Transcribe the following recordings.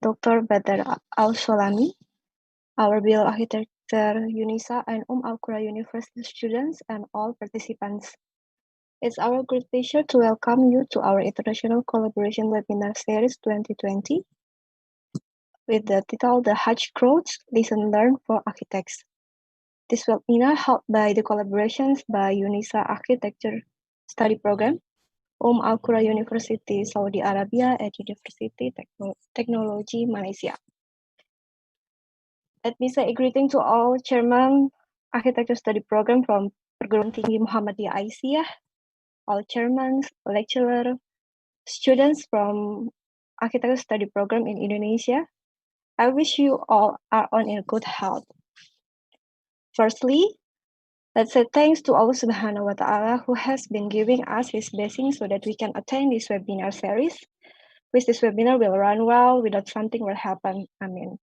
Dr. Badr Al-Solami, our Bill Architecture UNISA and Al-Qura University students, and all participants. It's our great pleasure to welcome you to our International Collaboration Webinar Series 2020 with the title The Hajj Crowds, Listen Learn for Architects. This webinar held by the collaborations by UNISA Architecture Study Program, Al-Qura University, Saudi Arabia, and University Technology, Malaysia. Let me say a greeting to all Chairman Architecture Study Program from Perguruan Tinggi Muhammadiyah Aisyah, all chairmen, lecturers, students from Architecture Study Program in Indonesia. I wish you all are on in good health. Firstly, let's say thanks to Allah Subhanahu wa Ta'ala who has been giving us His blessing so that we can attend this webinar series. Wish this webinar will run well without something will happen. Amin.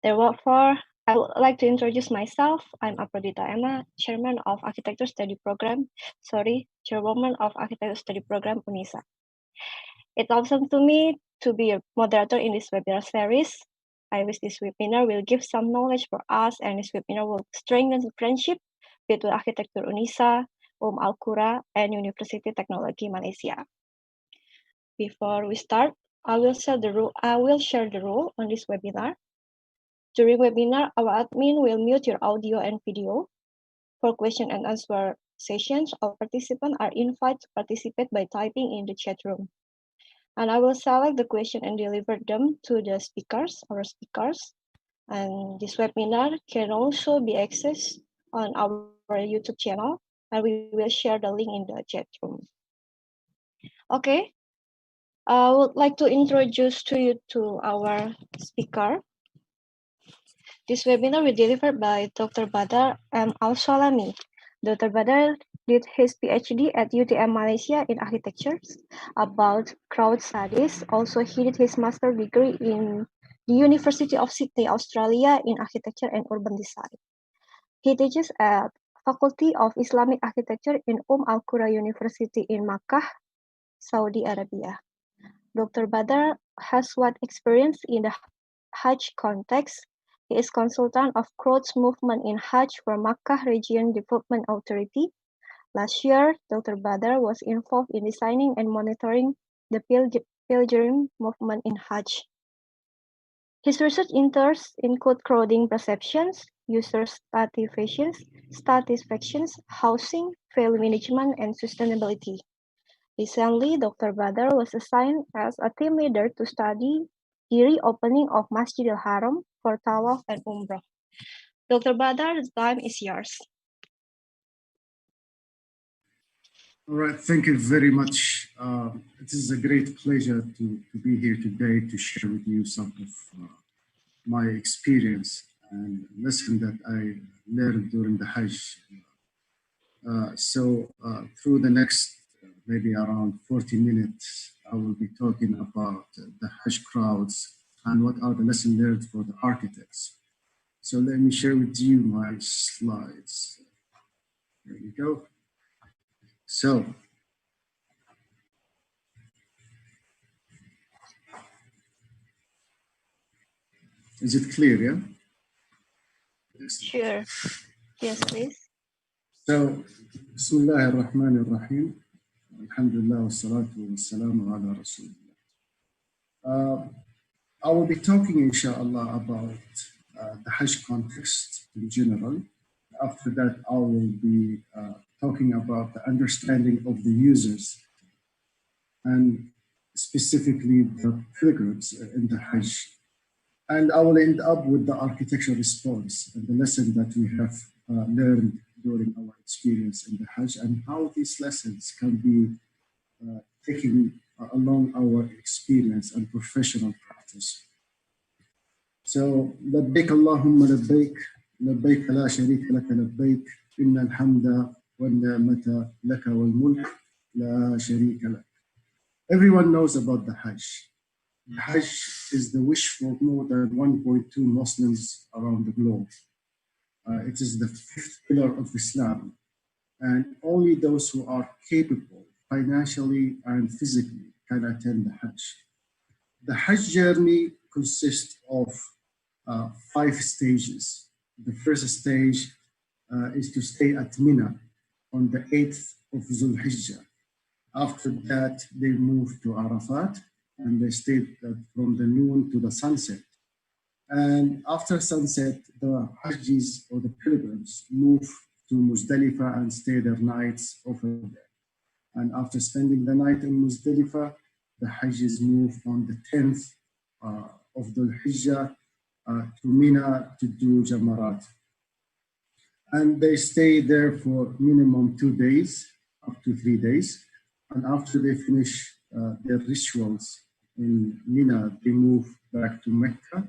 Therefore, I would like to introduce myself. I'm Aprodita Emma, Chairman of Architecture Study Program. Chairwoman of Architecture Study Program UNISA. It's awesome to me to be a moderator in this webinar series. I wish this webinar will give some knowledge for us, and this webinar will strengthen the friendship between Architecture UNISA, Al-Qura, and University Technology Malaysia. Before we start, I will share the rule on this webinar. During webinar, our admin will mute your audio and video. For question and answer sessions, all participants are invited to participate by typing in the chat room. And I will select the question and deliver them to the speakers, our speakers. And this webinar can also be accessed on our YouTube channel, and we will share the link in the chat room. Okay, I would like to introduce to our speaker. This webinar will be delivered by Dr. Badr Al-Solami. Dr. Badr did his PhD at UTM Malaysia in architecture about crowd studies. Also, he did his master's degree in the University of Sydney, Australia in architecture and urban design. He teaches at Faculty of Islamic Architecture in Al-Qura University in Makkah, Saudi Arabia. Dr. Badr has wide experience in the Hajj context. He is consultant of crowds movement in Hajj for Makkah Region Development Authority. Last year, Dr. Badr was involved in designing and monitoring the pilgrim movement in Hajj. His research interests include crowding perceptions, user satisfactions, housing, value management, and sustainability. Recently, Dr. Badr was assigned as a team leader to study the reopening of Masjid al-Haram for Tawaf and Umrah. Dr. Badr, the time is yours. All right, thank you very much. It is a great pleasure to be here today to share with you some of my experience and lesson that I learned during the Hajj. Through the next maybe around 40 minutes, I will be talking about the Hajj crowds and what are the lessons learned for the architects. So let me share with you my slides. There we go. So, is it clear, yeah? Sure. Yes, please. So, Bismillah ar-Rahman ar-Rahim. Alhamdulillah wa salatu wa salamu ala Rasulullah. I will be talking, inshallah, about the Hajj context in general. After that, I will be talking about the understanding of the users and specifically the pilgrims in the Hajj. And I will end up with the architectural response and the lesson that we have learned during our experience in the Hajj and how these lessons can be taken along our experience and professional practice. So, لبيك اللهم لبيك لبيك لا شريك لك لبيك إن الحمد والنعمة لك والملك لا شريك لك. Everyone knows about the Hajj. The Hajj is the wish for more than 1.2 Muslims around the globe. It is the fifth pillar of Islam, and only those who are capable financially and physically can attend the Hajj. The Hajj journey consists of 5 stages. The first stage is to stay at Mina on the 8th of Zulhijjah. After that, they move to Arafat and they stayed from the noon to the sunset. And after sunset, the Hajjis or the pilgrims move to Muzdalifah and stay their nights over there. And after spending the night in Muzdalifah, the Hajjis move on the 10th of Dhul Hijjah to Mina to do Jamarat. And they stay there for minimum 2 days, up to 3 days. And after they finish their rituals in Mina, they move back to Mecca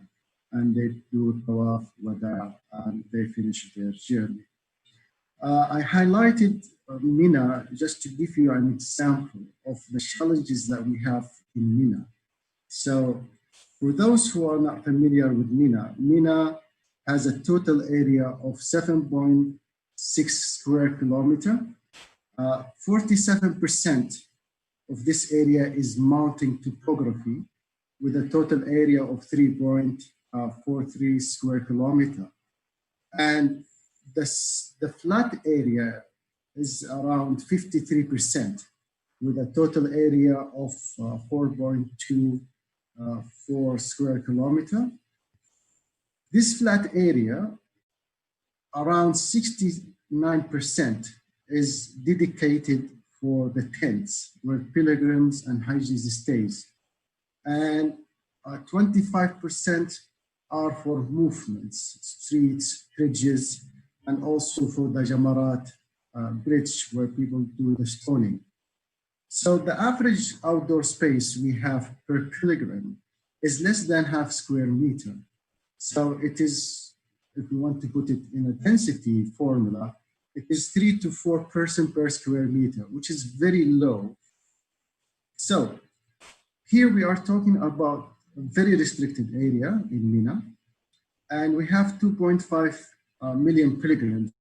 and they do Tawaf Wada and they finish their journey. I highlighted Mina just to give you an example of the challenges that we have in Mina. So for those who are not familiar with Mina, Mina has a total area of 7.6 square kilometer. 47% of this area is mountain topography with a total area of 3.43 square kilometer. And the flat area is around 53% with a total area of 4.24 square kilometer. This flat area, around 69% is dedicated for the tents where pilgrims and Hajjis stays. And 25% are for movements, streets, bridges, and also for the Jamarat bridge where people do the stoning. So the average outdoor space we have per pilgrim is less than half square meter. So it is, if we want to put it in a density formula, it is 3 to 4 person per square meter, which is very low. So here we are talking about a very restricted area in Mina, and we have 2.5 million pilgrims.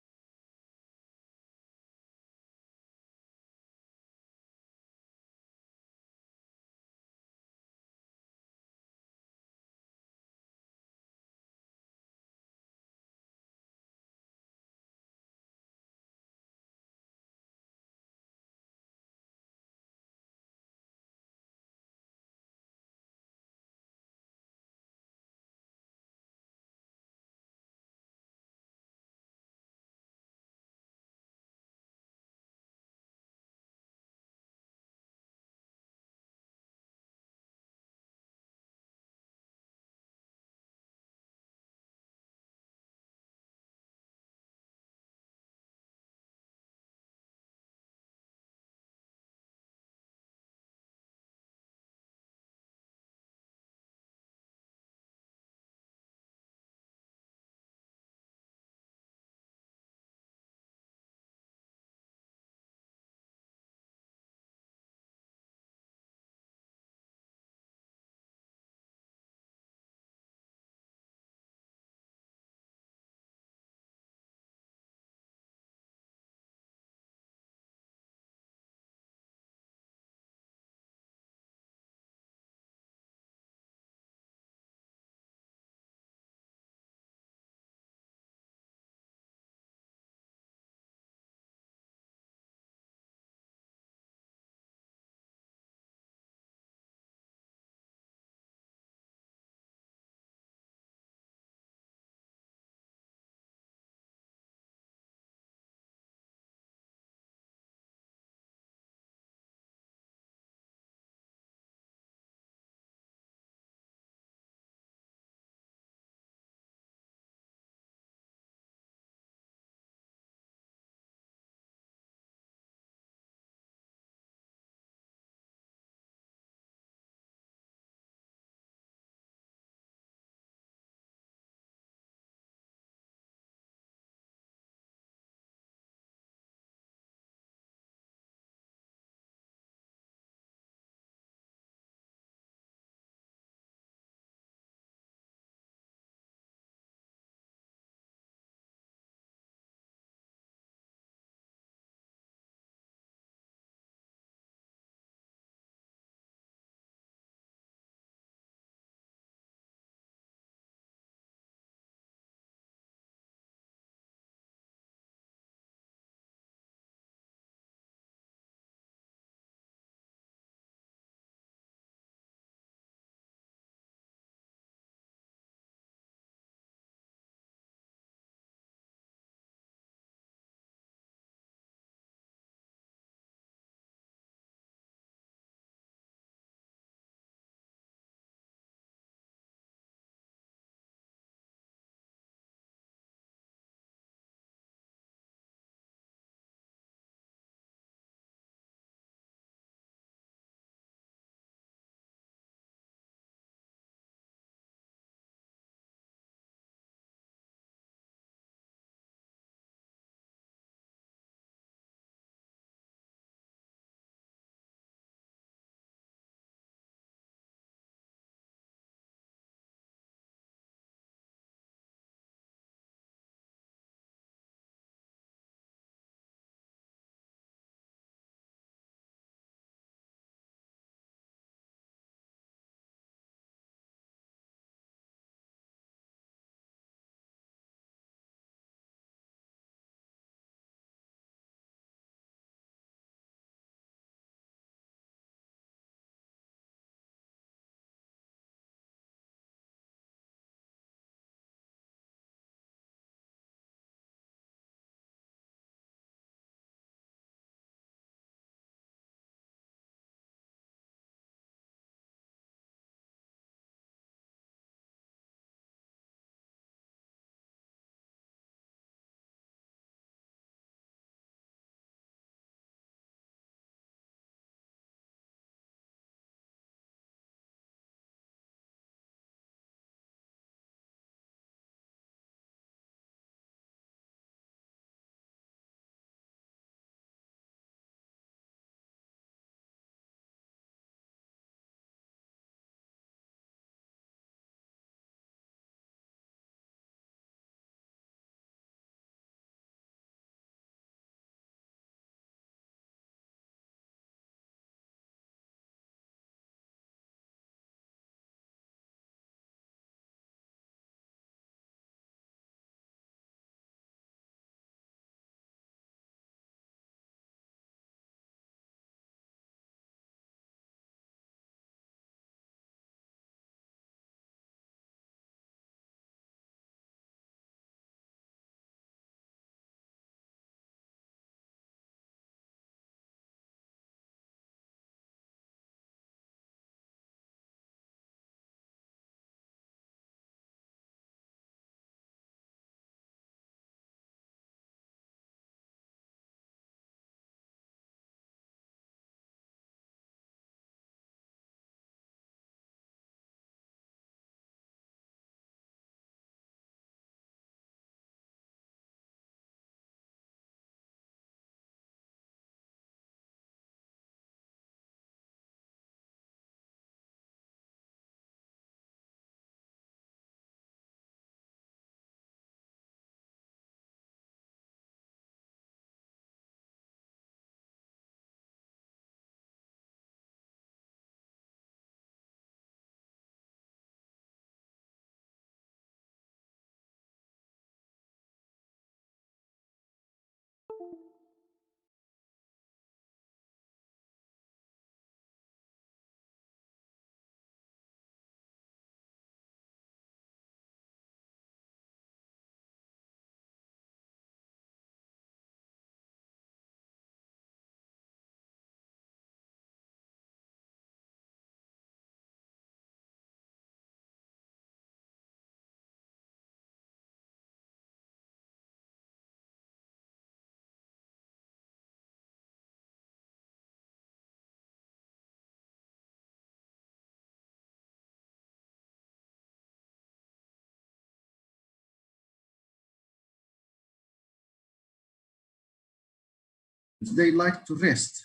they like to rest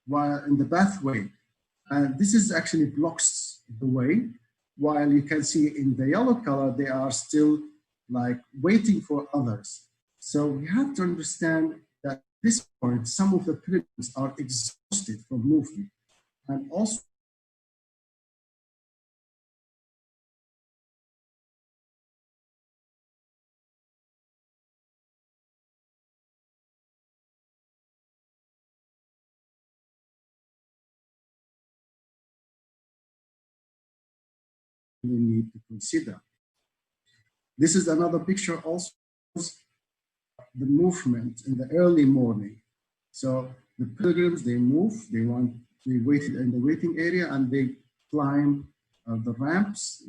while in the pathway. And this is actually blocks the way, while you can see in the yellow color, they are still like waiting for others. So we have to understand that at this point, some of the pilgrims are exhausted from movement. And also we need to consider. This is another picture also the movement in the early morning. So the pilgrims, they move, they waited in the waiting area and they climb the ramps.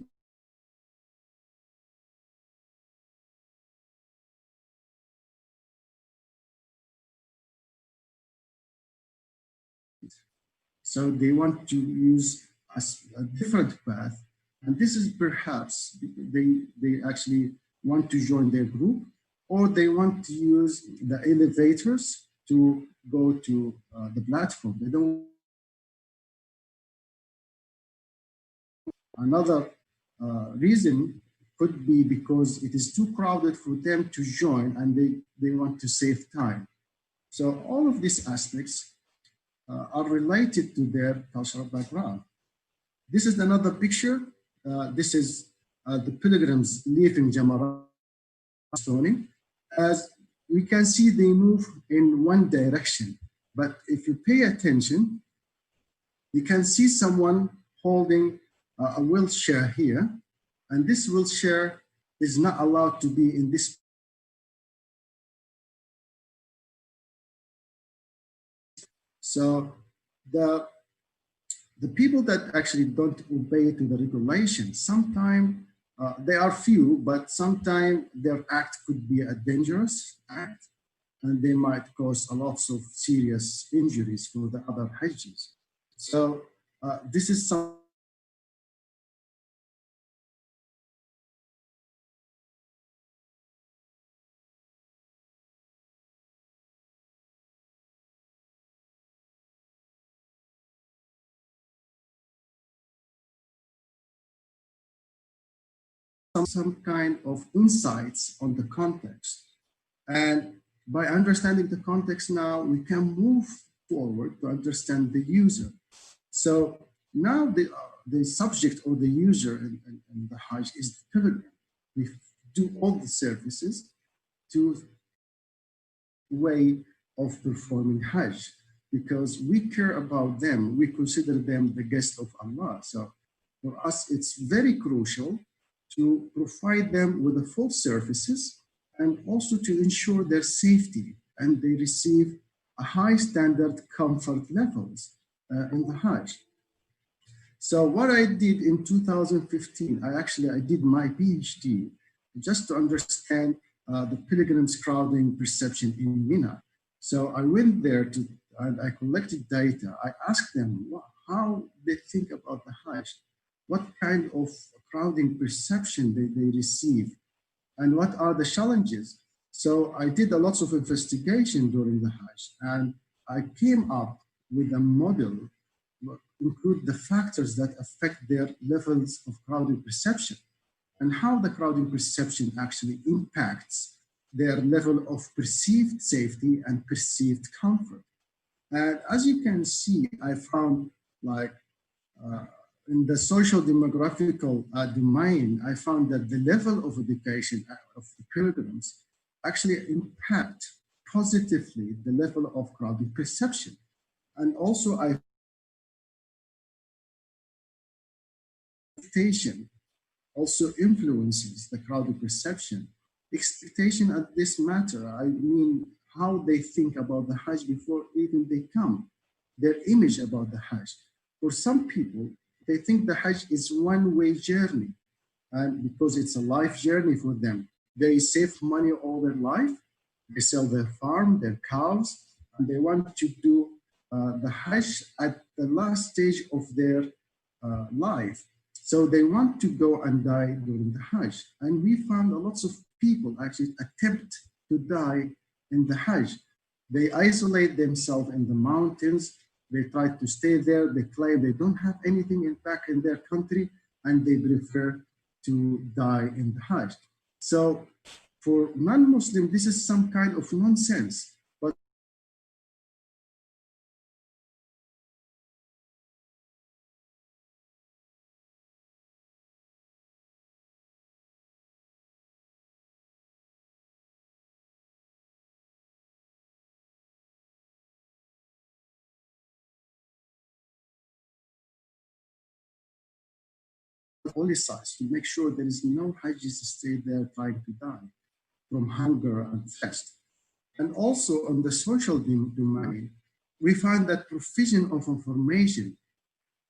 So they want to use a different path. And this is perhaps they actually want to join their group, or they want to use the elevators to go to the platform. They don't. Another reason could be because it is too crowded for them to join and they want to save time. So all of these aspects are related to their cultural background. This is another picture. This is the pilgrims leaving Jamarat stoning. As we can see, they move in one direction. But if you pay attention, you can see someone holding a wheelchair here. And this wheelchair is not allowed to be in this. So the people that actually don't obey to the regulations, sometimes they are few, but sometimes their act could be a dangerous act, and they might cause a lot of serious injuries for the other Hajjis. So this is some kind of insights on the context. And by understanding the context now, we can move forward to understand the user. So now the subject or the user in the Hajj is the pilgrim. We do all the services to way of performing Hajj because we care about them. We consider them the guest of Allah. So for us, it's very crucial to provide them with the full services and also to ensure their safety and they receive a high standard comfort levels in the Hajj. So what I did in 2015, I did my PhD just to understand the pilgrims crowding perception in Mina. So I went there and I collected data. I asked them how they think about the Hajj, what kind of crowding perception they receive, and what are the challenges. So I did a lot of investigation during the Hajj, and I came up with a model include the factors that affect their levels of crowding perception and how the crowding perception actually impacts their level of perceived safety and perceived comfort. And as you can see, I found like in the social demographical domain, I found that the level of education of the pilgrims actually impact positively the level of crowding perception. And also I expectation also influences the crowded perception. Expectation at this matter, I mean, how they think about the Hajj before even they come, their image about the Hajj. For some people, they think the Hajj is one-way journey, and because it's a life journey for them. They save money all their life, they sell their farm, their cows, and they want to do the Hajj at the last stage of their life. So they want to go and die during the Hajj. And we found a lot of people actually attempt to die in the Hajj. They isolate themselves in the mountains. They try to stay there. They claim they don't have anything back in their country, and they prefer to die in the Hajj. So for non-Muslim, this is some kind of nonsense. But only sides to make sure there is no Hajjis stay there trying to die from hunger and thirst. And also on the social domain, we find that provision of information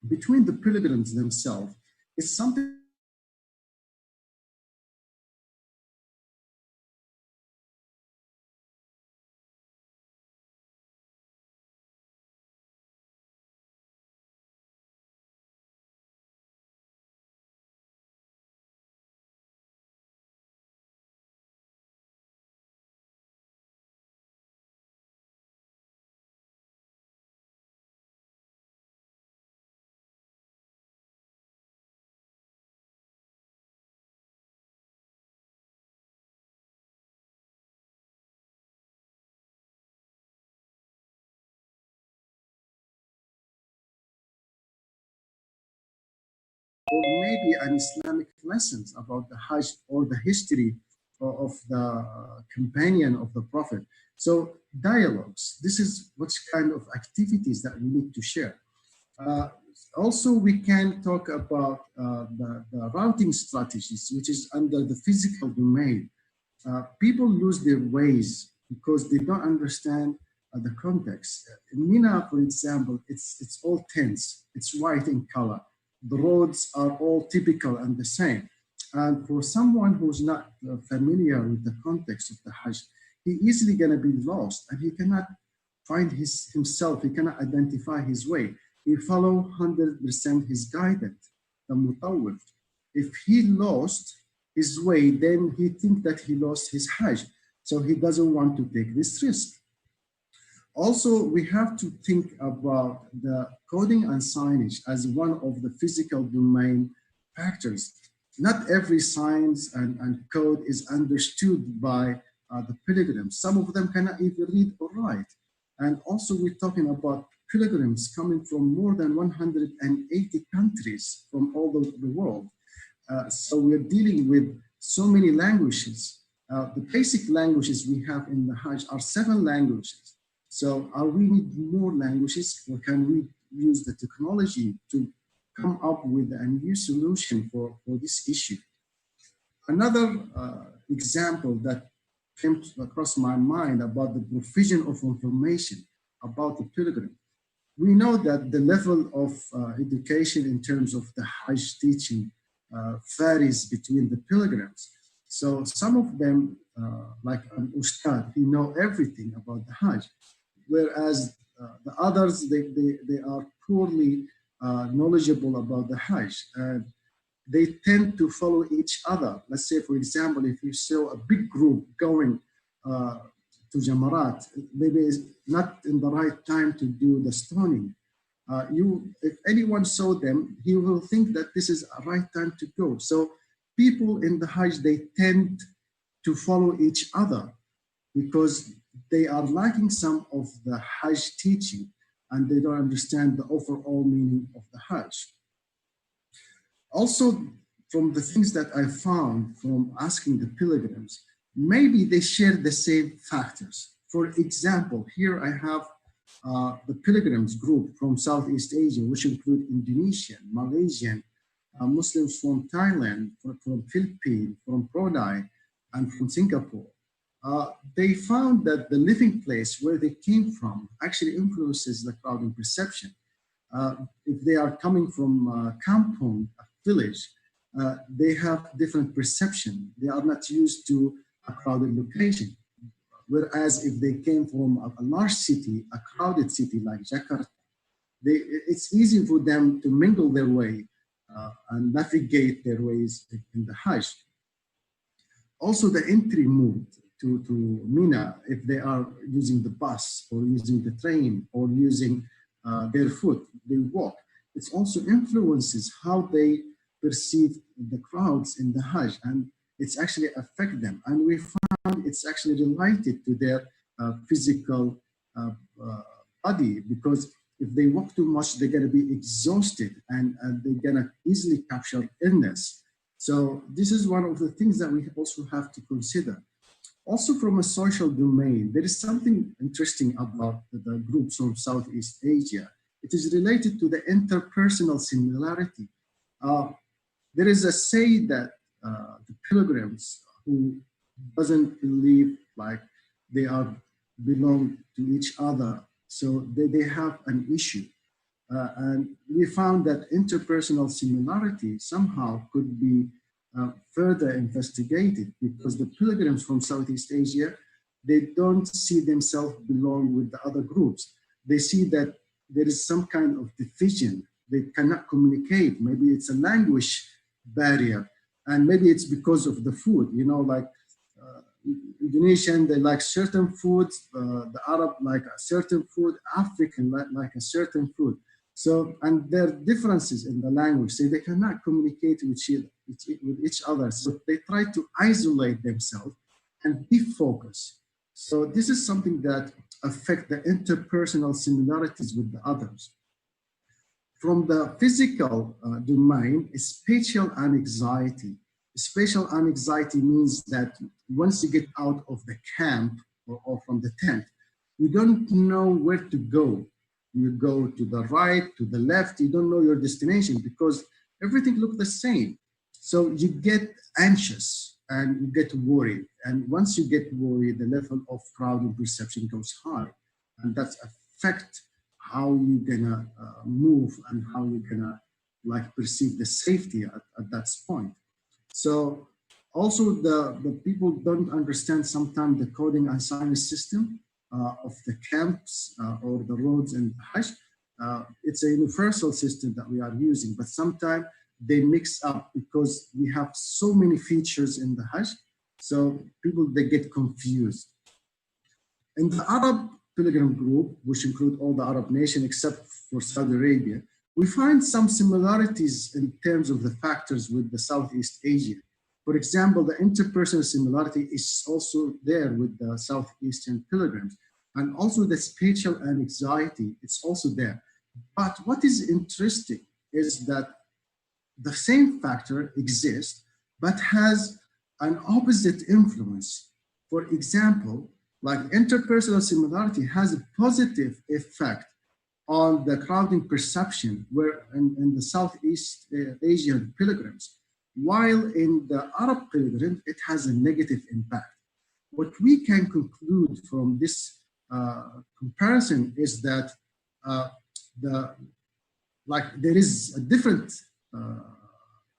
between the pilgrims themselves is something or maybe an Islamic lessons about the Hajj or the history of the companion of the Prophet. So dialogues, this is what kind of activities that we need to share. Also, we can talk about the routing strategies, which is under the physical domain. People lose their ways because they don't understand the context. In Mina, for example, it's all tents, it's white in color. The roads are all typical and the same. And for someone who's not familiar with the context of the Hajj, he easily gonna be lost and he cannot find himself, he cannot identify his way. He follow 100% his guidance, the mutawwif. If he lost his way, then he thinks that he lost his Hajj. So he doesn't want to take this risk. Also, we have to think about the coding and signage as one of the physical domain factors. Not every signs and code is understood by the pilgrims. Some of them cannot even read or write. And also we're talking about pilgrims coming from more than 180 countries from all over the world. So we're dealing with so many languages. The basic languages we have in the Hajj are 7 languages. So we need more languages, or can we use the technology to come up with a new solution for this issue? Another example that came across my mind about the provision of information about the pilgrim. We know that the level of education in terms of the Hajj teaching varies between the pilgrims. So some of them, like an ustad, he know everything about the Hajj, whereas the others, they are poorly knowledgeable about the Hajj. And they tend to follow each other. Let's say, for example, if you saw a big group going to Jamarat, maybe it's not in the right time to do the stoning. If anyone saw them, he will think that this is a right time to go. So people in the Hajj, they tend to follow each other because they are lacking some of the Hajj teaching and they don't understand the overall meaning of the Hajj. Also, from the things that I found from asking the pilgrims, maybe they share the same factors. For example, here I have the pilgrims group from Southeast Asia, which include Indonesian, Malaysian, Muslims from Thailand, from Philippines, from Brunei, and from Singapore. They found that the living place where they came from actually influences the crowding perception. If they are coming from kampung, a village, they have different perception. They are not used to a crowded location. Whereas if they came from a large city, a crowded city like Jakarta, it's easy for them to mingle their way and navigate their ways in the Hajj. Also the entry mood. to Mina if they are using the bus or using the train or using their foot, they walk. It also influences how they perceive the crowds in the Hajj, and it's actually affect them. And we found it's actually related to their physical body, because if they walk too much, they're going to be exhausted and they're going to easily capture illness. So this is one of the things that we also have to consider. Also from a social domain, there is something interesting about the groups from Southeast Asia. It is related to the interpersonal similarity. There is a say that the pilgrims who doesn't believe like they are belong to each other, so they have an issue. And we found that interpersonal similarity somehow could be further investigated, because the pilgrims from Southeast Asia, they don't see themselves belong with the other groups. They see that there is some kind of division. They cannot communicate. Maybe it's a language barrier, and maybe it's because of the food, you know, like Indonesian, they like certain foods, the Arab like a certain food, African like a certain food. So, and there are differences in the language, so they cannot communicate with each other. So they try to isolate themselves and be focused. So this is something that affects the interpersonal similarities with the others. From the physical domain, spatial anxiety. Spatial anxiety means that once you get out of the camp or from the tent, you don't know where to go. You go to the right, to the left, you don't know your destination because everything looks the same. So you get anxious and you get worried. And once you get worried, the level of crowding perception goes high. And that affects how you're gonna move and how you're gonna like perceive the safety at that point. So also the people don't understand sometimes the coding and signage system of the camps or the roads in Hajj. It's a universal system that we are using, but sometimes they mix up because we have so many features in the Hajj. So people, they get confused. In the Arab pilgrim group, which include all the Arab nations except for Saudi Arabia, we find some similarities in terms of the factors with the Southeast Asia. For example, the interpersonal similarity is also there with the Southeastern pilgrims. And also the spatial anxiety, it's also there. But what is interesting is that the same factor exists, but has an opposite influence. For example, like interpersonal similarity has a positive effect on the crowding perception where in the Southeast Asian pilgrims, while in the Arab pilgrims, it has a negative impact. What we can conclude from this comparison is that there is a different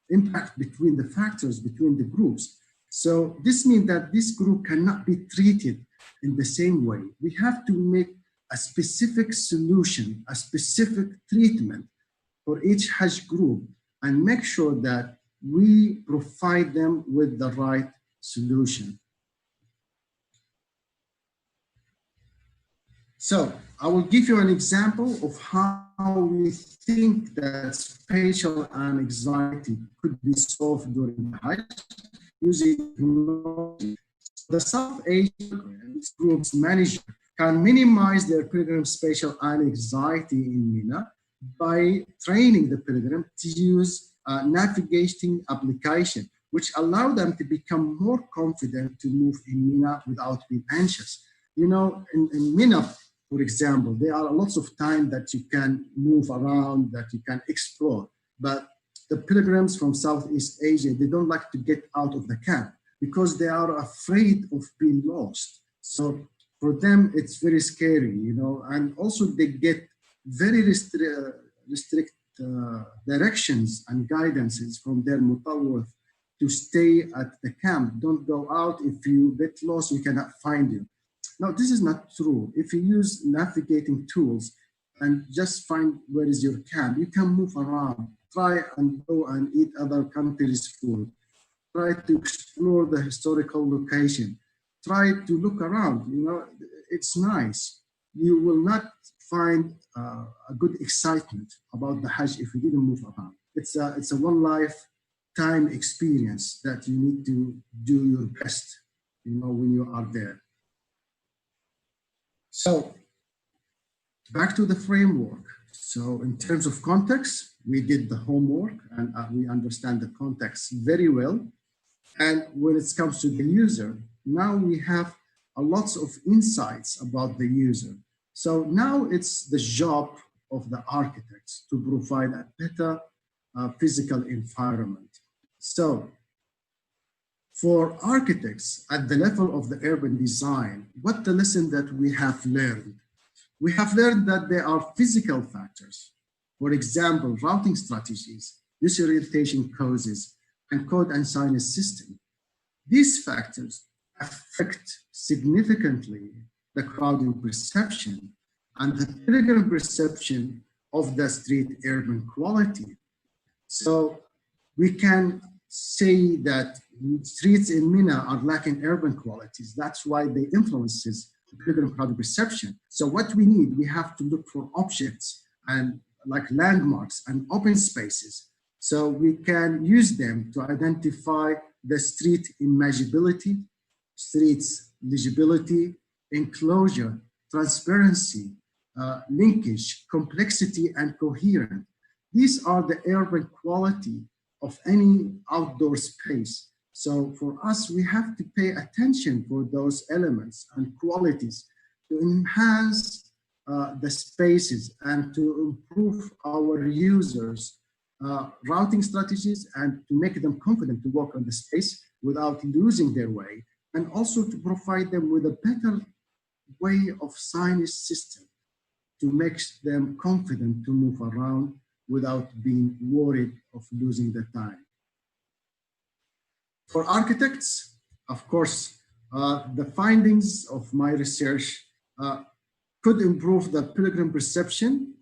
impact between the factors, between the groups. So this means that this group cannot be treated in the same way. We have to make a specific solution, a specific treatment for each Hajj group and make sure that we provide them with the right solution. So I will give you an example of how we think that spatial anxiety could be solved during the Hajj using technology. The South Asian group's manager can minimize their pilgrim spatial anxiety in Mina by training the pilgrim to use a navigating application, which allow them to become more confident to move in Mina without being anxious. You know, in Mina, for example, there are lots of time that you can move around, that you can explore. But the pilgrims from Southeast Asia, they don't like to get out of the camp because they are afraid of being lost. So for them, it's very scary, you know, and also they get very strict directions and guidances from their mutawwif to stay at the camp. Don't go out. If you get lost, we cannot find you. Now, this is not true. If you use navigating tools and just find where is your camp, you can move around, try and go and eat other countries' food, try to explore the historical location. try to look around. You know, it's nice. You will not find a good excitement about the Hajj if you didn't move around. It's a one lifetime experience that you need to do your best, you know, when you are there. So back to the framework. So in terms of context, we did the homework and we understand the context very well. And when it comes to the user, now we have lots of insights about the user. So now it's the job of the architects to provide a better physical environment. So for architects at the level of the urban design, what the lesson that we have learned? We have learned that there are physical factors. For example, routing strategies, disorientation causes, and code and signage system. These factors affect significantly the crowding perception and the pilgrim perception of the street urban quality. So we can say that streets in Mina are lacking urban qualities. That's why they influences the pilgrim crowding perception. So what we need, we have to look for objects and like landmarks and open spaces. So we can use them to identify the street imaginability, streets legibility, enclosure, transparency, linkage, complexity, and coherence. These are the urban quality of any outdoor space. So for us, we have to pay attention for those elements and qualities to enhance the spaces and to improve our users' routing strategies and to make them confident to walk on the space without losing their way, and also to provide them with a better way of signage system to make them confident to move around without being worried of losing the time. For architects, of course, the findings of my research could improve the pilgrim perception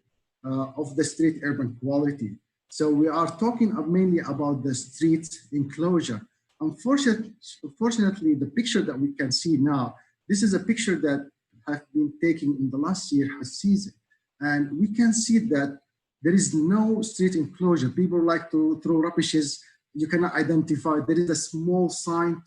of the street urban quality. So we are talking mainly about the street enclosure. Unfortunately, the picture that we can see now, this is a picture that has been taken in the last year Hajj season. And we can see that there is no street enclosure. People like to throw rubbishes. You cannot identify. There is a small sign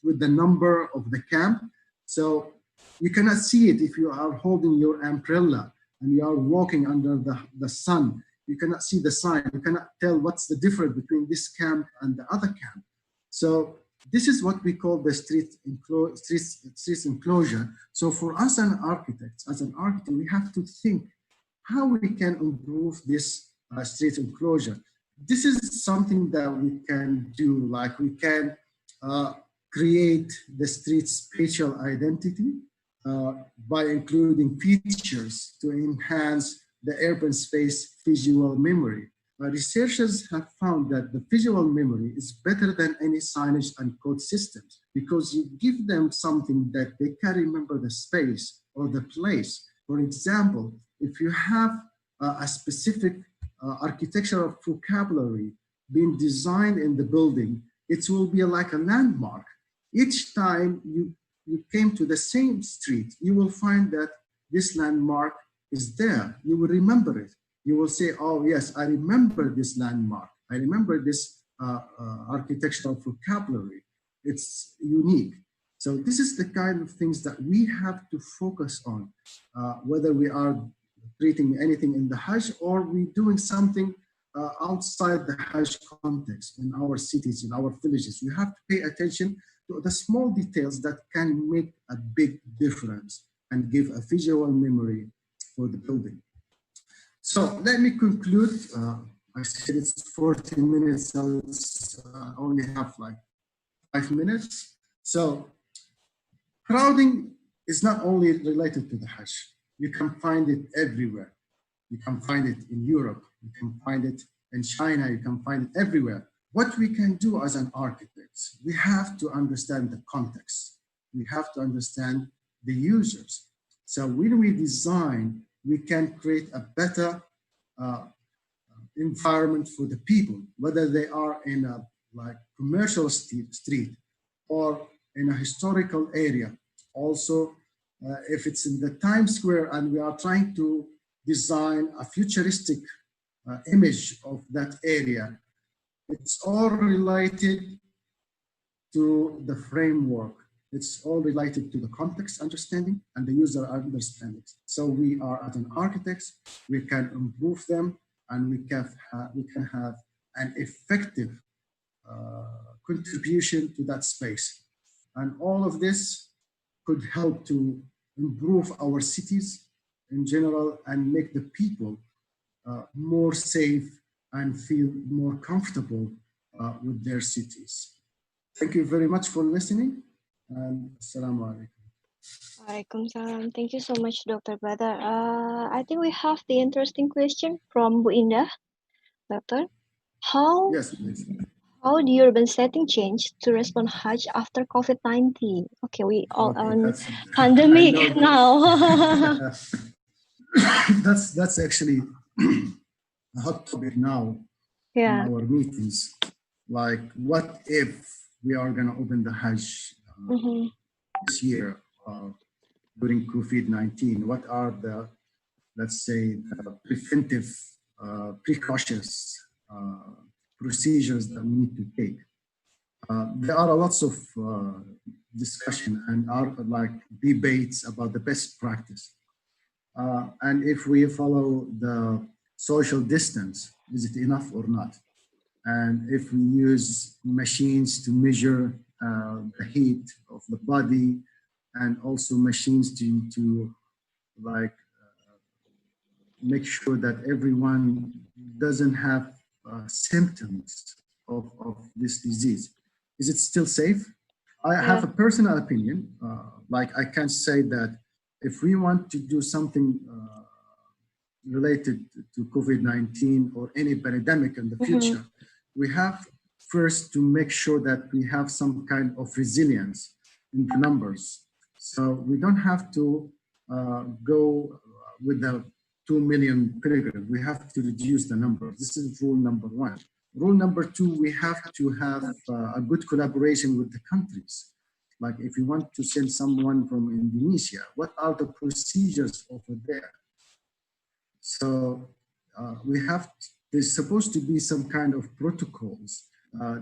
with the number of the camp. So you cannot see it if you are holding your umbrella and you are walking under the sun. You cannot see the sign. You cannot tell what's the difference between this camp and the other camp. So this is what we call the street enclosure. So for us as an architect, we have to think how we can improve this street enclosure. This is something that we can do, like we can create the street spatial identity by including features to enhance the urban space visual memory. Researchers have found that the visual memory is better than any signage and code systems because you give them something that they can remember the space or the place. For example, if you have a specific architectural vocabulary being designed in the building, it will be like a landmark. Each time you came to the same street, you will find that this landmark is there. You will remember it. You will say, oh yes, I remember this landmark. I remember this architectural vocabulary. It's unique. So this is the kind of things that we have to focus on, whether we are treating anything in the Hajj or we doing something outside the Hajj context in our cities, in our villages. We have to pay attention to the small details that can make a big difference and give a visual memory for the building. So let me conclude. I said it's 40 minutes, so it's only have like 5 minutes. So crowding is not only related to the Hajj. You can find it everywhere. You can find it in Europe. You can find it in China. You can find it everywhere. What we can do as an architect, we have to understand the context. We have to understand the users. So when we design, we can create a better environment for the people, whether they are in a like commercial street or in a historical area. Also, if it's in the Times Square and we are trying to design a futuristic image of that area, it's all related to the framework. It's all related to the context understanding and the user understanding. So we are as an architects, we can improve them, and we can have an effective contribution to that space. And all of this could help to improve our cities in general and make the people more safe and feel more comfortable with their cities. Thank you very much for listening, and assalamu alaikum. Waalaikumsalam. Thank you so much, Dr. Badar. I think we have the interesting question from Bu Indah. Doctor, Yes, please. How the urban setting changed to respond Hajj after COVID-19? Okay, we all on pandemic now. That's actually a hot topic now in our meetings. Like, what if we are going to open the Hajj this year during COVID-19? What are the, let's say, the preventive precautions, procedures that we need to take? There are lots of discussion and are like debates about the best practice. And if we follow the social distance, is it enough or not? And if we use machines to measure the heat of the body, and also machines to like make sure that everyone doesn't have symptoms of this disease. Is it still safe? I have a personal opinion. Like, I can say that if we want to do something related to COVID-19 or any pandemic in the future, we have first to make sure that we have some kind of resilience in the numbers. So we don't have to go with the 2 million pilgrims. We have to reduce the number. This is rule number one. Rule number two, we have to have a good collaboration with the countries. Like, if you want to send someone from Indonesia, what are the procedures over there? So there's supposed to be some kind of protocols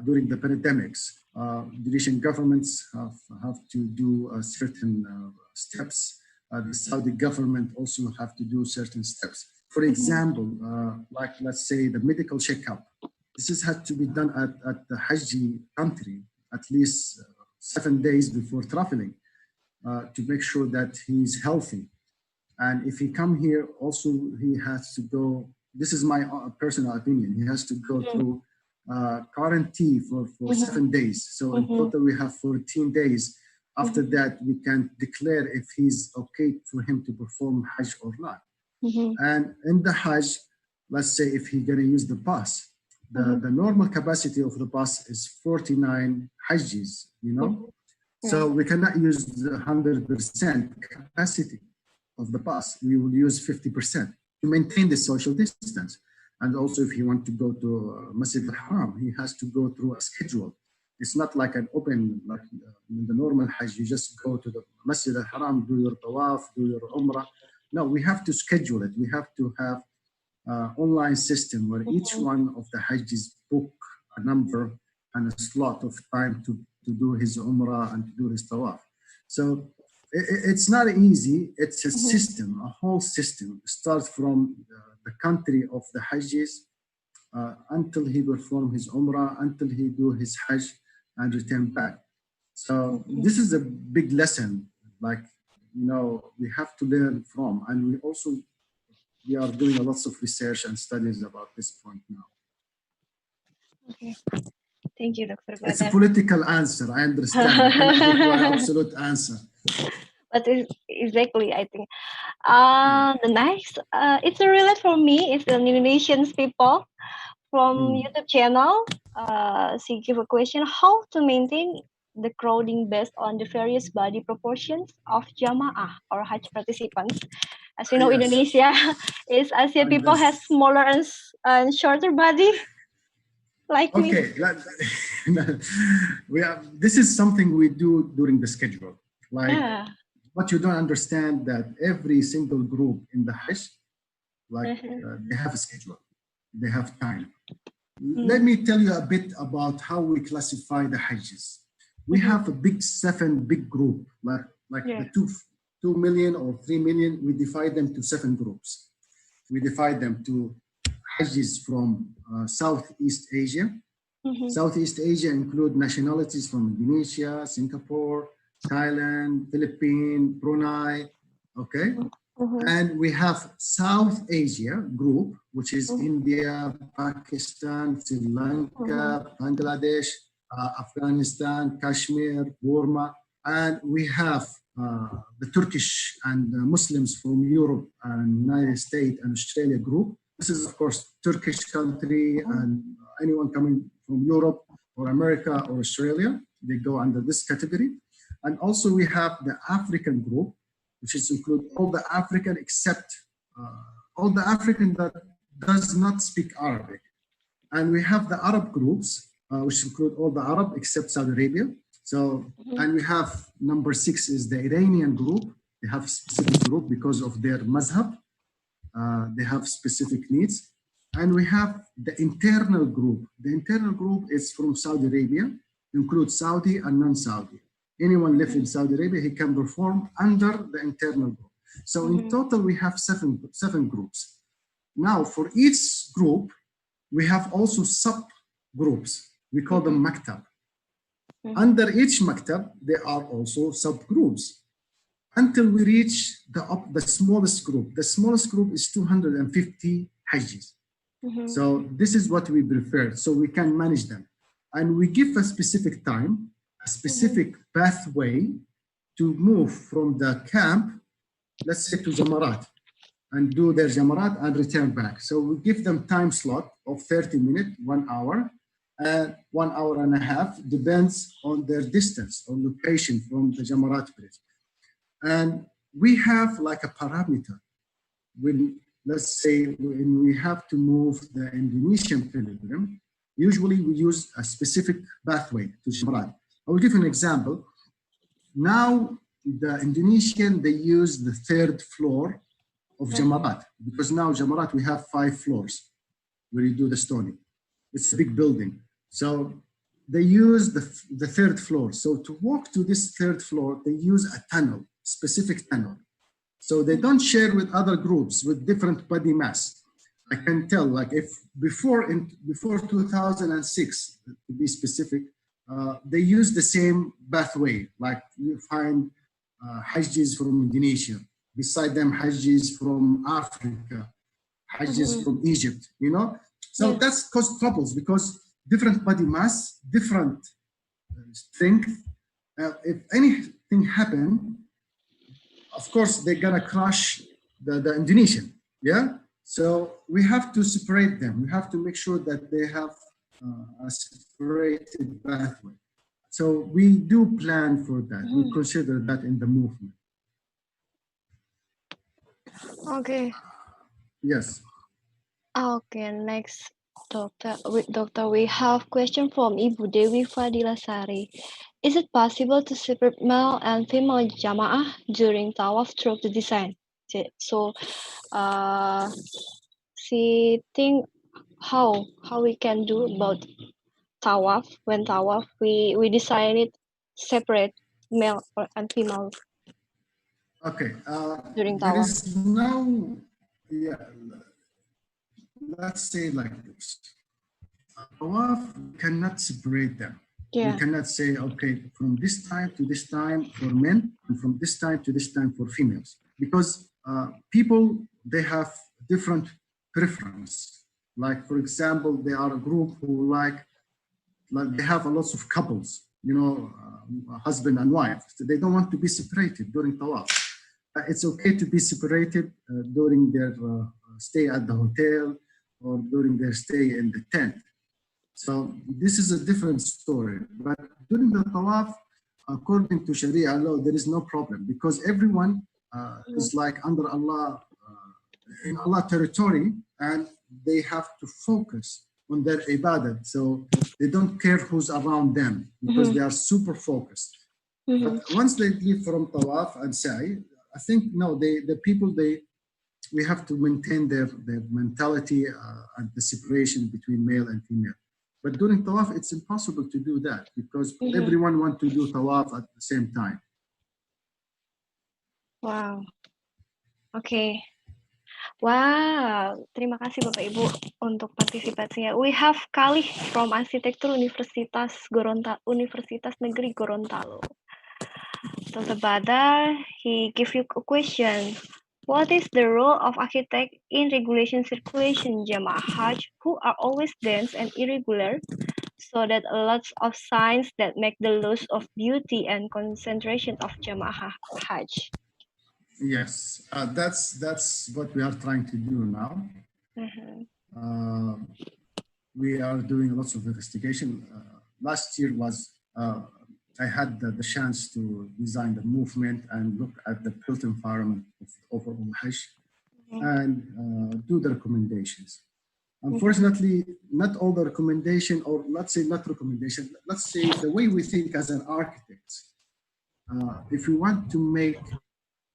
during the pandemics. Indonesian governments have to do certain steps. The Saudi government also have to do certain steps. For example, like, let's say, the medical checkup. This has to be done at the Hajj country at least 7 days before traveling to make sure that he's healthy. And if he come here, also he has to go, this is my personal opinion, he has to go through quarantine for 7 days. So in total we have 14 days. After that, we can declare if he's okay for him to perform Hajj or not. And in the Hajj, let's say if he's gonna use the bus, the normal capacity of the bus is 49 Hajjis, you know? So we cannot use the 100% capacity of the bus. We will use 50% to maintain the social distance. And also, if you want to go to Masjid al-Haram, he has to go through a schedule. It's not like an open, like in the normal Hajj, you just go to the Masjid al-Haram, do your tawaf, do your umrah. No, we have to schedule it. We have to have online system where each one of the Hajjis book a number and a slot of time to do his umrah and to do his tawaf. So it's not easy. It's a system, a whole system. Starts from the country of the Hajjis until he perform his umrah, until he do his Hajj and return back. So this is a big lesson, like, you know, we have to learn from, and we are doing lots of research and studies about this point now. Okay. Thank you, Dr. Badar. It's a political answer, I understand. I cannot give you an absolute answer. But exactly, I think. The next, it's a relate for me. It's an Indonesian people from YouTube channel. She give a question: how to maintain the crowding based on the various body proportions of Jamaah or Hajj participants. As you know, Indonesia is Asian people has smaller and shorter body. like me. Okay, this is something we do during the schedule. Like, what you don't understand that every single group in the Hajj, like they have a schedule, they have time. Let me tell you a bit about how we classify the Hajjs. We have a seven big group, like the 2 million or 3 million. We divide them to 7 groups. We divide them to Hajjis from Southeast Asia. Southeast Asia include nationalities from Indonesia, Singapore, Thailand, Philippines, Brunei, okay? And we have South Asia group, which is India, Pakistan, Sri Lanka, Bangladesh, Afghanistan, Kashmir, Burma. And we have the Turkish and Muslims from Europe and United States and Australia group. This is, of course, Turkish country, and anyone coming from Europe or America or Australia, they go under this category. And also we have the African group, which is include all the African except all the African that does not speak Arabic. And we have the Arab groups, which include all the Arab except Saudi Arabia. So, and we have number 6 is the Iranian group. They have a specific group because of their mazhab. They have specific needs. And we have the internal group. The internal group is from Saudi Arabia, includes Saudi and non-Saudi. Anyone live in Saudi Arabia, he can perform under the internal group. So in total, we have seven groups. Now, for each group, we have also subgroups. We call them maktab. Under each maktab, there are also subgroups until we reach the smallest group. The smallest group is 250 hajjis. So this is what we prefer, so we can manage them. And we give a specific time, a specific pathway to move from the camp, let's say to Jamarat, and do their Jamarat and return back. So we give them time slot of 30 minutes, 1 hour, and 1 hour and a half, depends on their distance or location from the Jamarat place. And we have like a parameter. When, let's say, when we have to move the Indonesian pilgrim, usually we use a specific pathway to Jamarat. I will give you an example. Now, the Indonesian, they use the 3rd floor of Jamarat, because now Jamarat, we have 5 floors where you do the stoning. It's a big building. So they use the 3rd floor. So to walk to this 3rd floor, they use a tunnel, specific tunnel. So they don't share with other groups with different body mass. I can tell, like if before 2006, to be specific, they use the same pathway. Like you find hajjis from Indonesia, beside them hajjis from Africa, hajjis from Egypt, you know? So that's caused troubles because different body mass, different strength. If anything happen, of course, they're gonna crush the Indonesian, yeah? So we have to separate them. We have to make sure that they have a separated pathway. So we do plan for that. We consider that in the movement. Okay. Yes. Okay, next, Doctor, we have question from Ibu Dewi Fadila Sari. Is it possible to separate male and female jama'ah during tawaf through the design? So, she think how we can do about tawaf. When tawaf, we design it separate male and female. Okay. During there tawaf. is no, yeah. Let's say like this. Tawaf, we cannot separate them. Yeah. We cannot say, okay, from this time to this time for men and from this time to this time for females. Because people, they have different preference. Like, for example, there are a group who like they have a lots of couples, you know, husband and wife. So they don't want to be separated during tawaf. It's okay to be separated during their stay at the hotel or during their stay in the tent. So this is a different story. But during the tawaf, according to Sharia law, there is no problem because everyone is like under Allah, in Allah territory, and they have to focus on their ibadah. So they don't care who's around them because they are super focused. But once they leave from tawaf and sa'i, I think, no, the people, we have to maintain their mentality and the separation between male and female. But during tawaf, it's impossible to do that because everyone wants to do tawaf at the same time. Wow. Okay. Wow, terima kasih Bapak Ibu untuk partisipasinya. We have Khalid from Arsitektur Universitas Negeri Gorontalo. Dr. Badar, he give you a question. What is the role of architect in regulation circulation Jamaah Hajj who are always dense and irregular, so that a lot of signs that make the loss of beauty and concentration of Jamaah Hajj? Yes, that's what we are trying to do now. We are doing lots of investigation. Last year was, I had the chance to design the movement and look at the built environment of overall Hajj and do the recommendations. Unfortunately, not all the recommendation, or let's say not recommendation, let's say the way we think as an architect. If we want to make,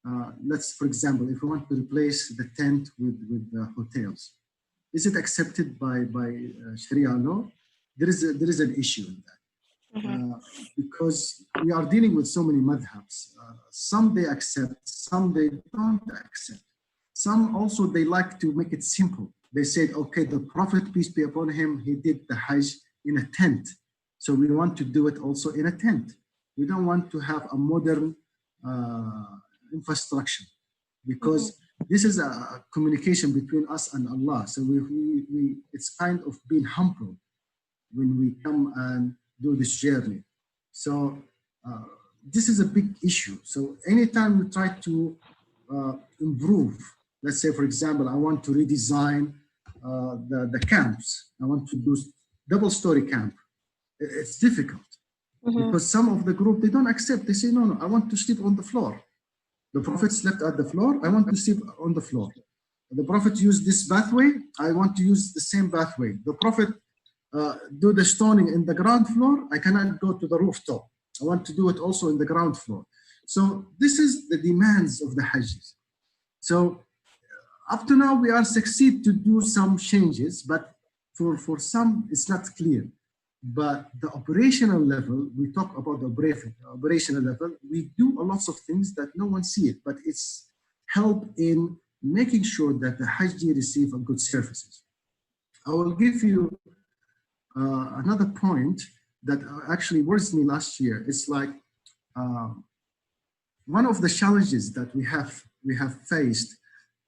for example, if we want to replace the tent with the hotels, is it accepted by Sharia law? There is an issue in that. Because we are dealing with so many madhabs. Some they accept, some they don't accept. Some also, they like to make it simple. They said, okay, the Prophet, peace be upon him, he did the Hajj in a tent. So we want to do it also in a tent. We don't want to have a modern infrastructure, because this is a communication between us and Allah. So it's kind of being humble when we come and do this journey. So this is a big issue. So anytime we try to improve, let's say, for example, I want to redesign the camps. I want to do double-story camp. It's difficult because some of the group, they don't accept. They say, no, I want to sleep on the floor. The Prophet slept at the floor. I want to sleep on the floor. The Prophet used this pathway. I want to use the same pathway. The Prophet do the stoning in the ground floor. I cannot go to the rooftop. I want to do it also in the ground floor. So this is the demands of the Hajjis. So up to now, we are succeed to do some changes, but for some, it's not clear. But the operational level, we talk about the operational level, we do a lot of things that no one see it, but it's help in making sure that the Hajji receive a good services. I will give you another point that actually worries me last year. It's like one of the challenges that we have faced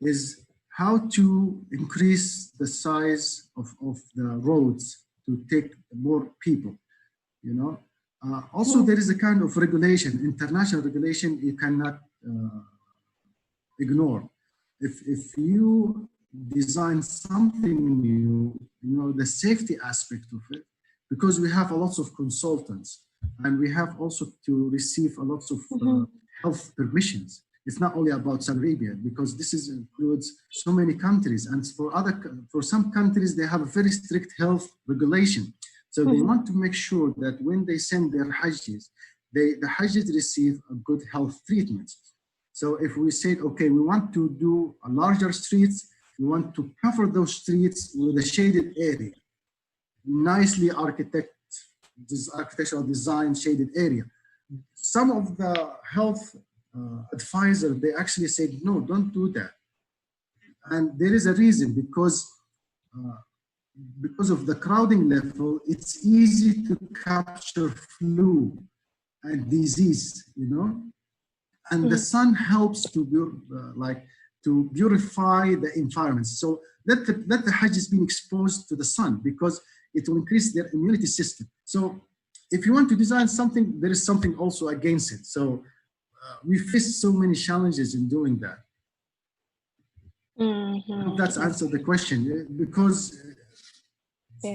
is how to increase the size of the roads to take more people, you know. Also, there is a kind of regulation, international regulation, you cannot ignore. If you design something new, you know, the safety aspect of it, because we have a lot of consultants and we have also to receive a lot of health permissions. It's not only about Saudi Arabia, because this includes so many countries, and for some countries they have a very strict health regulation. So they want to make sure that when they send their Hajjis, the Hajjis receive a good health treatment. So if we said, okay, we want to do a larger streets, we want to cover those streets with a shaded area, nicely architectural design shaded area. Some of the health advisor, they actually said, no, don't do that. And there is a reason, because of the crowding level, it's easy to capture flu and disease, you know, and the sun helps to purify the environment. So let the Hajjis be exposed to the sun, because it will increase their immunity system. So if you want to design something, there is something also against it. So we face so many challenges in doing that. I hope that's answered the question, because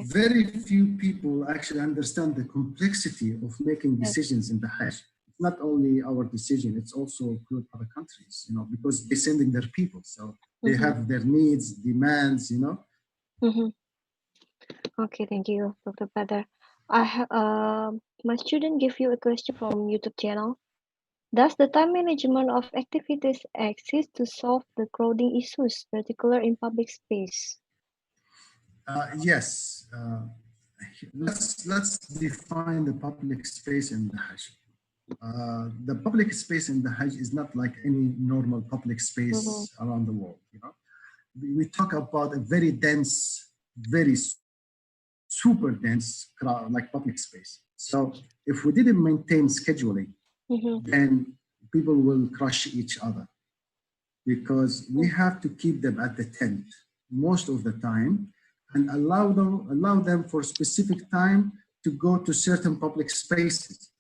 very few people actually understand the complexity of making decisions in the Hajj. It's not only our decision, it's also good other countries, you know, because they're sending their people. So they have their needs, demands, you know. Okay, thank you, Dr. Badar. My student give you a question from YouTube channel. Does the time management of activities exist to solve the crowding issues, particularly in public space? Yes. Let's define the public space in the Hajj. The public space in the Hajj is not like any normal public space around the world. You know, we talk about a very dense, very super dense crowd, like public space. So if we didn't maintain scheduling, then people will crush each other, because we have to keep them at the tent most of the time and allow them for specific time to go to certain public spaces.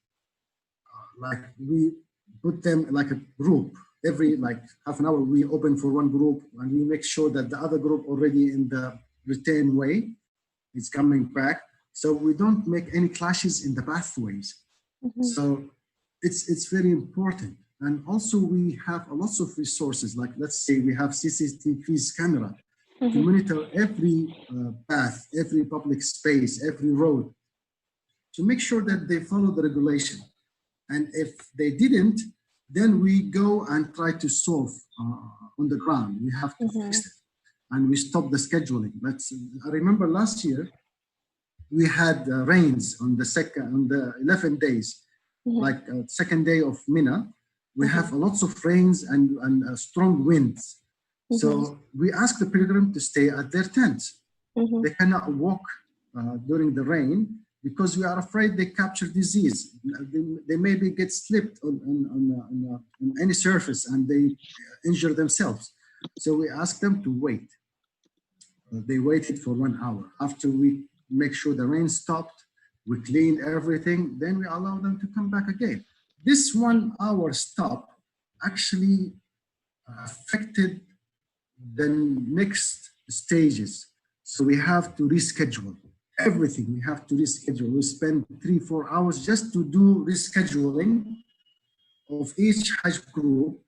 Like we put them like a group. Every like half an hour we open for one group, and we make sure that the other group already in the return way is coming back, so we don't make any clashes in the pathways. So it's very important. And also we have lots of resources, like let's say we have CCTV's camera to monitor every path, every public space, every road, to make sure that they follow the regulation. And if they didn't, then we go and try to solve on the ground. We have to fix it, and we stop the scheduling. I remember last year we had rains on the 11 days, like second day of Mina. We have lots of rains and strong winds. So we asked the pilgrim to stay at their tents. They cannot walk during the rain because we are afraid they capture disease. They maybe get slipped on any surface and they injure themselves. So we asked them to wait. They waited for 1 hour. After we make sure the rain stopped, we cleaned everything, then we allow them to come back again. This 1 hour stop actually affected the next stages. So we have to reschedule everything. We have to reschedule. We spend 3-4 hours just to do rescheduling of each Hajj group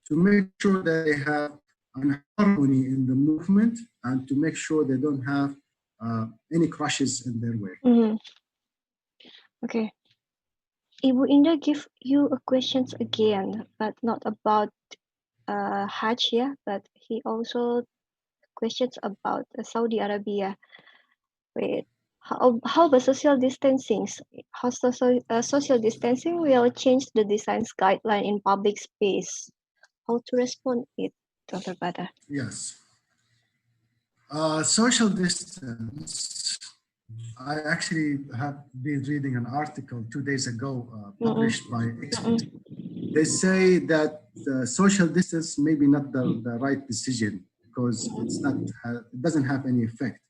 to make sure that they have an harmony in the movement and to make sure they don't have any crashes in their way. Okay. Ibu Indah give you a questions again, but not about Hajj, yeah, but he also questions about Saudi Arabia. Wait, how the social distancing? How social distancing will change the design's guideline in public space? How to respond it, Dr. Badar? Yes. Social distance. I actually have been reading an article 2 days ago published by experts. They say that social distance may be not the right decision because it doesn't have any effect.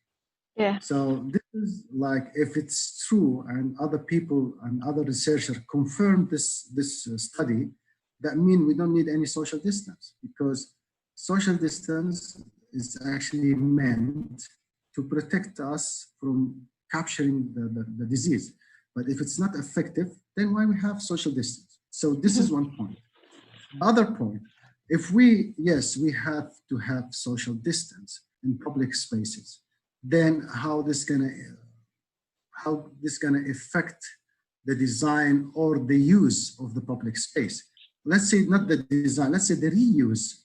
Yeah. So this is like, if it's true and other people and other researchers confirm this study, that means we don't need any social distance, because social distance is actually meant to protect us from capturing the disease. But if it's not effective, then why we have social distance? So this is one point. The other point, if we have to have social distance in public spaces, then how this gonna affect the design or the use of the public space? Let's say not the design, let's say the reuse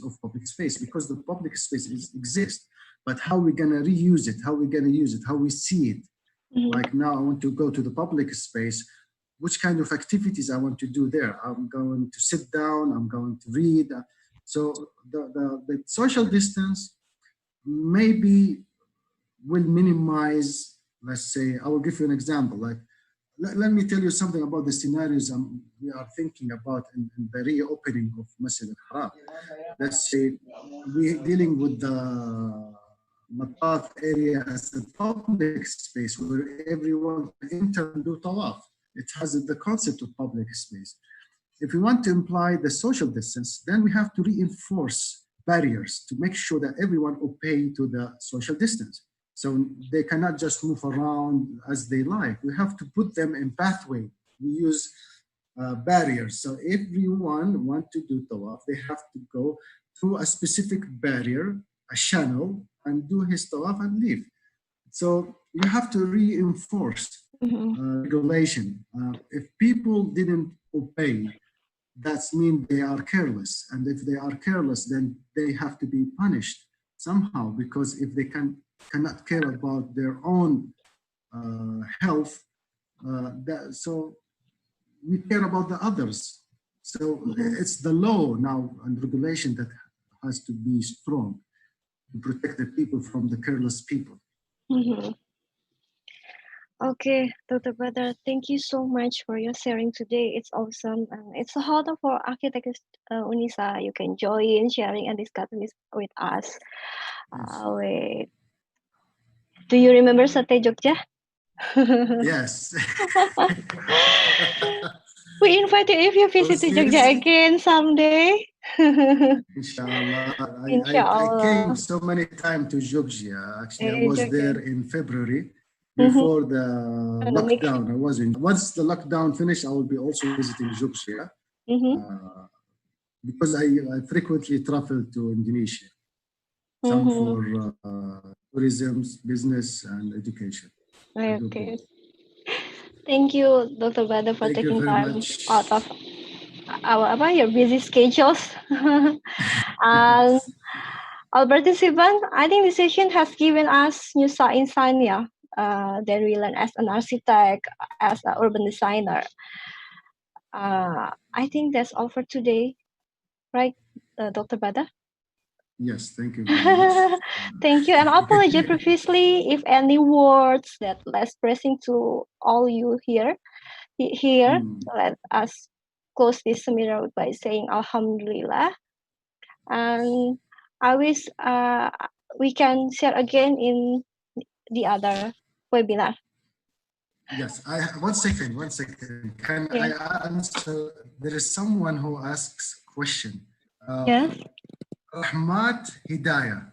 of public space, because the public space exists, but how we gonna reuse it, how we gonna use it, how we see it. Like now I want to go to the public space, which kind of activities I want to do there? I'm going to sit down, I'm going to read. So the social distance maybe will minimize, let's say, I will give you an example. Like, let me tell you something about the scenarios we are thinking about in the reopening of Masjid al-Haram. Let's say we're dealing with the Mataf area as a public space where everyone can enter and do tawaf. It has the concept of public space. If we want to imply the social distance, then we have to reinforce barriers to make sure that everyone obey to the social distance. So they cannot just move around as they like. We have to put them in pathway. We use barriers. So everyone want to do tawaf, they have to go through a specific barrier, a channel, and do his tawaf and leave. So you have to reinforce regulation. If people didn't obey, that means they are careless. And if they are careless, then they have to be punished somehow, because if they cannot care about their own health, so we care about the others. So it's the law now and regulation that has to be strong to protect the people from the careless people. Okay, Dr. Badar, thank you so much for your sharing today. It's awesome. And it's a honor for Architects UNISA. You can join sharing and discuss with us. Wait. Do you remember Sate Jogja? Yes. We invite you if you visit to Jogja again someday. Inshallah. Inshallah. I came so many times to Jogja. Actually, I was there in February before the lockdown. I was in. Once the lockdown finished, I will be also visiting Jogja because I frequently travel to Indonesia, some for tourism, business, and education. Okay. Thank you, Dr. Badar, for taking time out of your busy schedules. And all participants, I think this session has given us new insight, that we learn as an architect, as an urban designer. I think that's all for today, right, Dr. Badar? Yes, thank you very much. Thank you, and I apologize previously if any words that less pressing to all you here. Let us close this seminar by saying Alhamdulillah, and I wish we can share again in the other webinar. Yes, one second. Can I answer? There is someone who asks question. Yes. Rahmat Hidayah.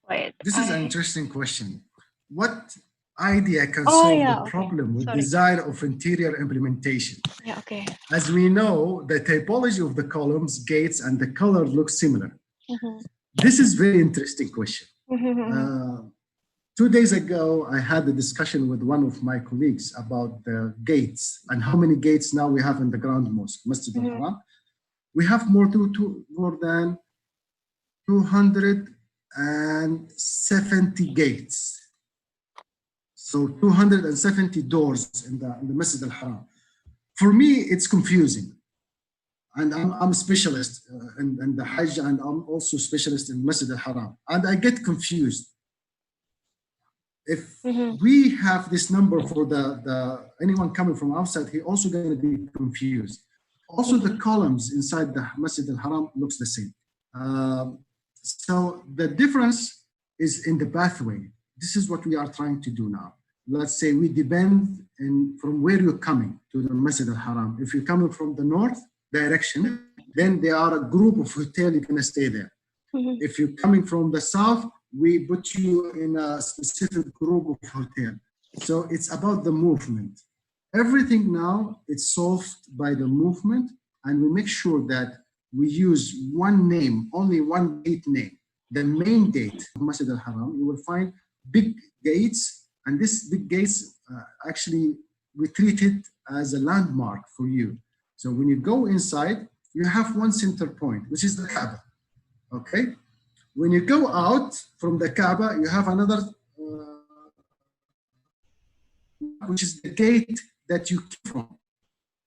Wait. This is an interesting question. What idea can solve the problem with design of interior implementation? Yeah, okay. As we know, the typology of the columns, gates, and the color look similar. This is very interesting question. 2 days ago, I had a discussion with one of my colleagues about the gates and how many gates now we have in the Grand Mosque, Masjid al-Haram. We have more than 270 gates. So 270 doors in the Masjid al-Haram. For me, it's confusing. And I'm a specialist in the Hajj, and I'm also specialist in Masjid al-Haram. And I get confused. If we have this number for the anyone coming from outside, he also going to be confused. Also, the columns inside the Masjid al-Haram looks the same. So the difference is in the pathway. This is what we are trying to do now. Let's say we depend from where you're coming to the Masjid al-Haram. If you're coming from the north direction, then there are a group of hotels you're going to stay there. If you're coming from the south, we put you in a specific group of hotel. So it's about the movement. Everything now is solved by the movement, and we make sure that we use one name, only one gate name. The main gate of Masjid al-Haram, you will find big gates, and these big gates actually we treat it as a landmark for you. So when you go inside, you have one center point, which is the Kaaba. Okay? When you go out from the Kaaba, you have another, which is the gate that you came from.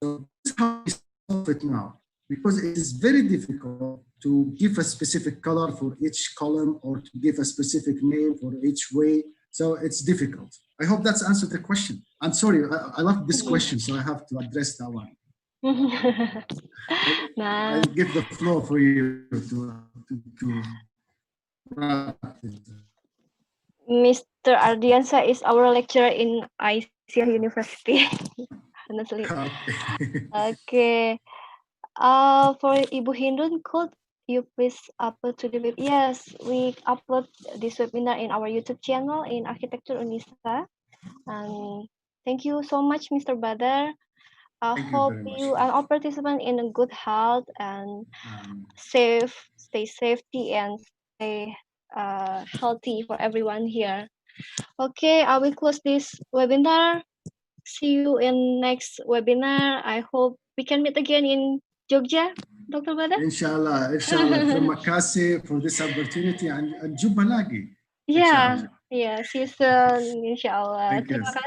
So this is how we solve it now, because it is very difficult to give a specific color for each column or to give a specific name for each way. So it's difficult. I hope that's answered the question. I'm sorry, I love this question, so I have to address that one. I give the floor for you to Mr. Ardiansa is our lecturer in ICA University. Honestly. Okay. For Ibu Hindun, could you please upload to the web? Yes, we upload this webinar in our YouTube channel in Arsitektur UNISA. And thank you so much, Mr. Badar. I hope you and all participants in a good health and stay safety and stay healthy for everyone here. Okay, I will close this webinar. See you in next webinar. I hope we can meet again in Jogja, Dr. Bada. Inshallah, inshallah. Terima kasih for this opportunity and jumpa lagi. Yeah, yeah. See you soon, inshallah. Thank you. Terima kasih.